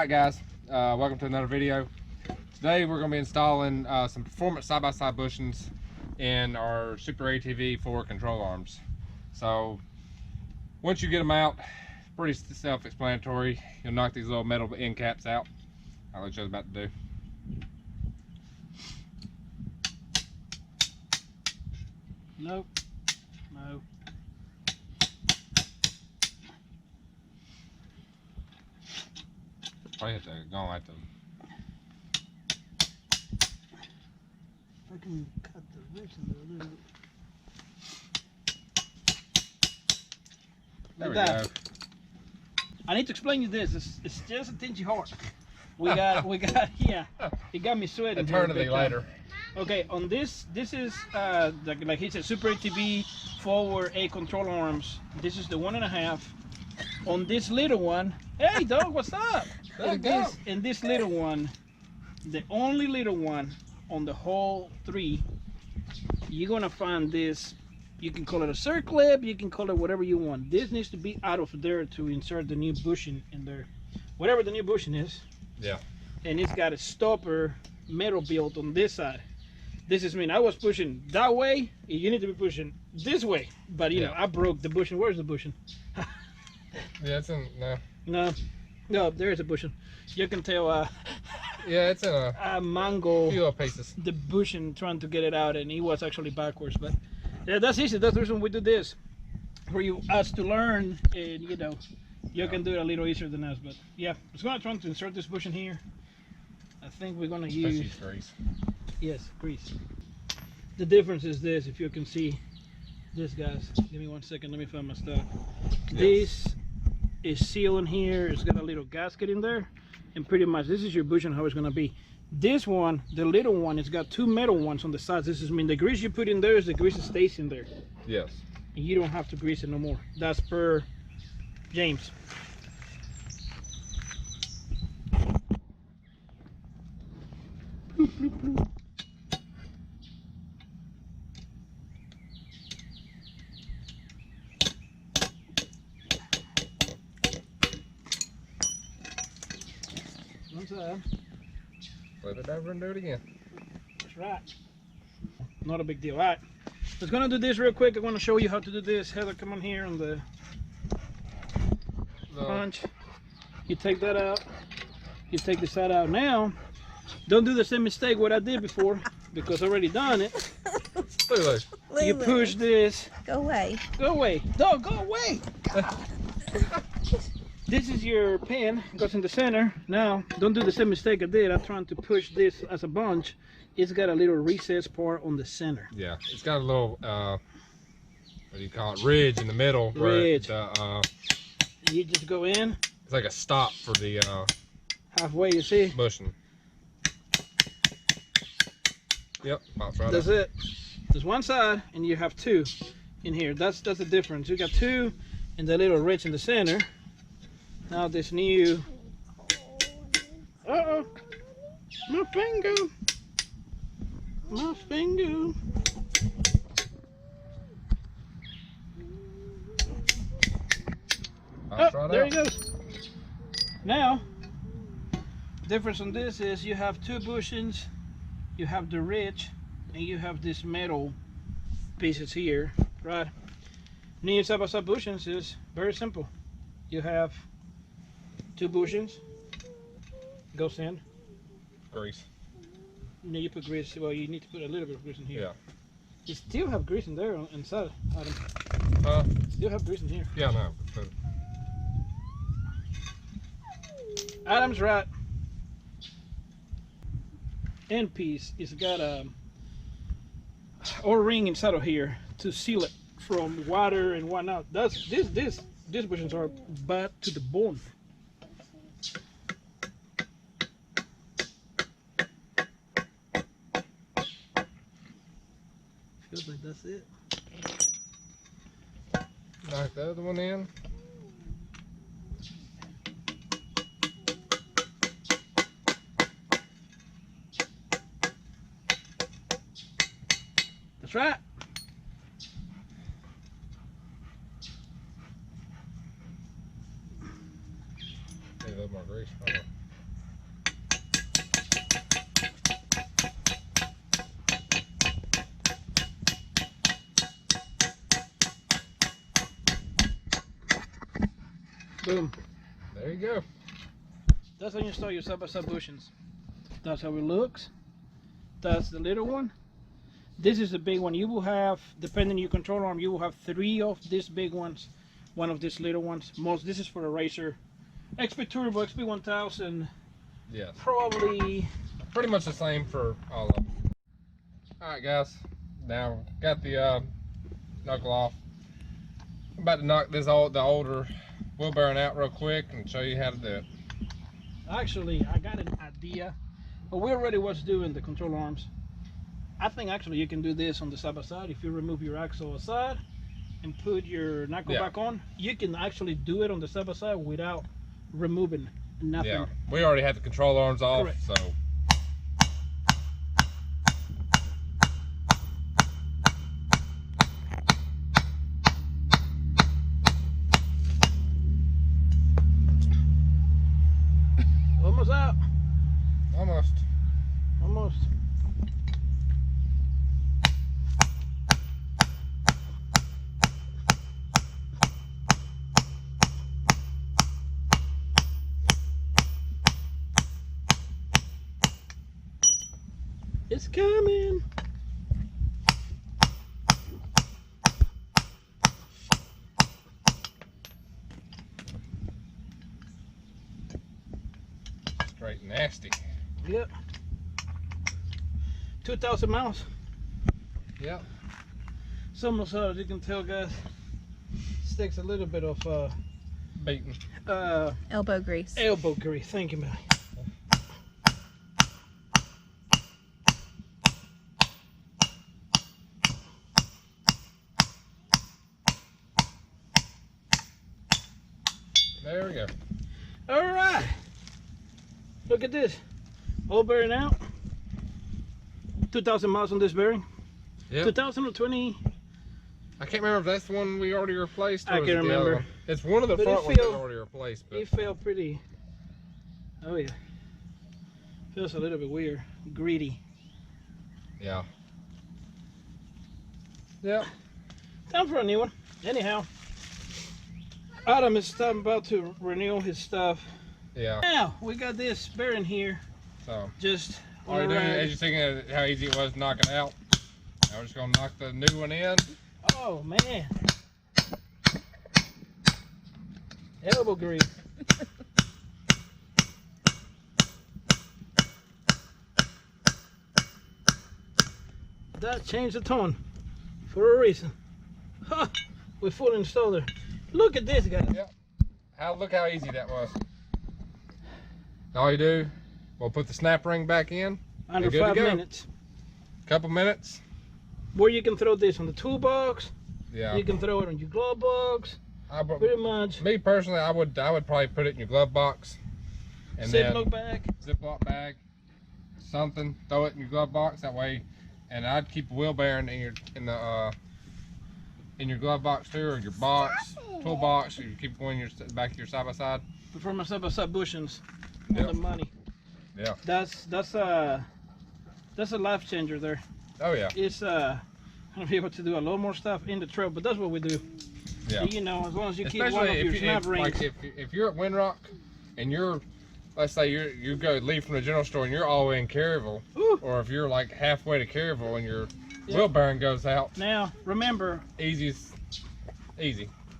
Alright guys, welcome to another video. Today we're going to be installing some Performance side-by-side bushings in our Super ATV 4 control arms. So once you get them out, pretty self-explanatory. You'll knock these little metal end caps out. I'll let you know what I'm about to do. Nope. No. Probably have to go like them. I can cut the ridge in there a little bit. There we go. go. I need to explain you this. It's just a tingy hard. We got, yeah. It got me sweating. Eternity later. Okay, on this is like he said, Super ATV forward A control arms. This is the 1.5. On this little one, hey dog, what's up? And this little one, the only little one on the whole 3, you're gonna find this. You can call it a circlip, you can call it whatever you want. This needs to be out of there to insert the new bushing in there, whatever the new bushing is. Yeah. And it's got a stopper metal built on this side. This is mean I was pushing that way, you need to be pushing this way, but you know I broke the bushing. Where's the bushing? Yeah, it's in no, there is a bushing. You can tell yeah, it's in a mango few little pieces. The bushing trying to get it out, and he was actually backwards. But yeah, that's easy. That's the reason we do this, for you us to learn, and you know you can do it a little easier than us. But yeah, I'm gonna try to insert this bushing here. I think we're gonna use grease. Yes, grease. The difference is this, if you can see this, guys. Give me 1 second, let me find my stuff. Yes. This is sealed in here. It's got a little gasket in there, and pretty much this is your bushing how it's gonna be. This one, the little one, it's got 2 metal ones on the sides. This is mean the grease you put in there is the grease that stays in there. Yes. And you don't have to grease it no more. That's per James. Bloop, bloop, bloop. Flip it over and do it again. That's right. Not a big deal. All right. Let's gonna do this real quick. I want to show you how to do this. Heather, come on here on the punch. You take that out. You take the side out. Now, don't do the same mistake what I did before, because I already done it. Lulu. You push this. Go away. Go away. Dog, go away. This is your pin, goes in the center. Now, don't do the same mistake I did. I'm trying to push this as a bunch. It's got a little recess part on the center. Yeah, it's got a little, what do you call it, ridge in the middle. Ridge. Where the, you just go in. it's like a stop for the halfway, you see? bushing. Yep, pops right That's up. it. There's one side, and you have 2 in here. That's the difference. You got 2 and the little ridge in the center. Now this new, uh-oh, my finger, my finger. Oh, there he goes. Now, difference on this is you have 2 bushings, you have the ridge, and you have this metal pieces here, right? New side-by-side bushings is very simple. You have 2 bushings, goes in. Grease. No, you put grease. Well, you need to put a little bit of grease in here. Yeah. You still have grease in there inside, Adam. Still have grease in here. Yeah, no. But Adam's right. End piece is got a O-ring inside of here to seal it from water and whatnot. That's these bushings are bad to the bone. Feels like that's it. knock the other one in. That's right. Need a little more grease. Oh, Boom. There you go. That's how you install your side-by-side bushings. That's how it looks. That's the little one. This is the big one. You will have, depending on your control arm, you will have 3 of these big ones, 1 of these little ones. This is for a Rzr. XP Turbo, XP 1000. Yes. Probably. Pretty much the same for all of them. Alright guys, now got the knuckle off. I'm about to knock the older wheel bearing out real quick and show you how to do it. Actually, I got an idea. But we already was doing the control arms. I think actually you can do this on the side-by-side. If you remove your axle aside and put your knuckle back on, you can actually do it on the side-by-side without removing nothing. Yeah, we already had the control arms off. Correct. So. Almost out. Almost. Almost. It's coming. Straight and nasty. Yep. 2,000 miles. Yep. It's almost out, as you can tell, guys. This takes a little bit of Beaten. Elbow grease. elbow grease. Thank you, Millie. There we go. All right. Look at this. All bearing out. 2,000 miles on this bearing. Yep. 2020. I can't remember if that's the one we already replaced. Or I was can't it the other remember. one? It's one of the But front it ones we feel- already replaced. But It felt pretty. Oh yeah. Feels a little bit weird. Greedy. yeah. Yep. Time for a new one. Anyhow. Adam is about to renew his stuff. Yeah. Now we got this bearing here. So Just all you're on doing, a as you're thinking how easy it was to knock it out, now we're just gonna knock the new one in. Oh man. Elbow grease. That changed the tone for a reason. Huh. We fully installed it. Look at this, guys. Yep. Look how easy that was. All you do, we'll put the snap ring back in. Under good to 5 go. minutes. Couple minutes. Where you can throw this on the toolbox. Yeah. You can throw it on your glove box. Pretty much. Me personally, I would probably put it in your glove box, and Ziploc bag. Ziploc bag, something. Throw it in your glove box that way, and I'd keep a wheel bearing in your glove box too, or your box, toolbox. You keep going in your back of your side by side. Performace side-by-side bushings. On Yep. the money. Yeah. That's a life changer there. Oh yeah. It's gonna be able to do a lot more stuff in the trail, but that's what we do. Yeah. You know, as long as you keep one Especially of your snap rings. like if you're at Windrock and you're, let's say you go leave from the general store and you're all the way in Caryville, Ooh. or if you're like halfway to Caryville and your Yep. wheel bearing goes out, Now, remember, easy.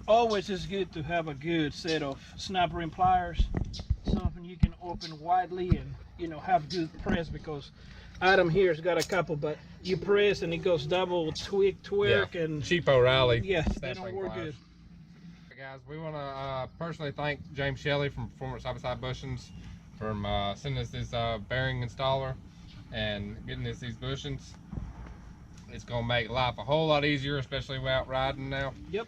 always is good to have a good set of snap ring pliers, something you can open widely and, you know, have good press, because Adam here's got a couple, but you press and it goes double twerk and cheap O'Reilly. yes, they snap don't ring work pliers. good. Hey guys, we want to personally thank James Shelley from Performace Side-by-Side Bushings from sending us this bearing installer and getting us these bushings. It's going to make life a whole lot easier, especially when out riding now. Yep.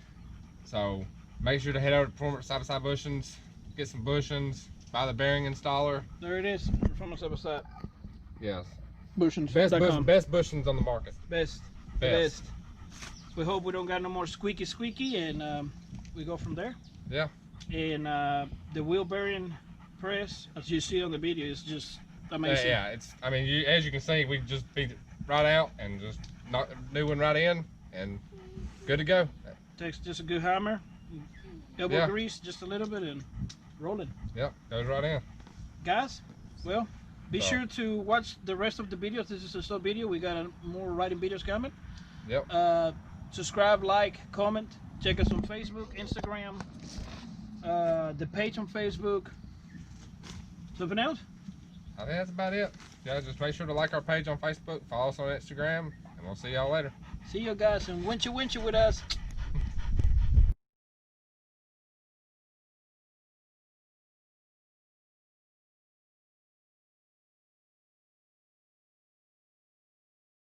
So make sure to head over to Performace Side-by-Side Bushings, get some bushings, buy the bearing installer. There it is. Performace side-by-side Yes. bushings. Best bushings on the market. Best. Best. We hope we don't got no more squeaky, and we go from there. Yeah. And the wheel bearing press, as you see on the video, is just amazing. Yeah, it's. I mean, as you can see, we just beat it right out and just knock the new one right in, and good to go. Takes just a good hammer, elbow grease, just a little bit, and rolling. Yep, goes right in. Guys, well, be So- sure to watch the rest of the videos. This is a short video. We got more riding videos coming. Yep. Subscribe, like, comment. Check us on Facebook, Instagram, the page on Facebook. Something else? I think that's about it. Yeah, just make sure to like our page on Facebook, follow us on Instagram, and we'll see y'all later. See you guys and winch with us.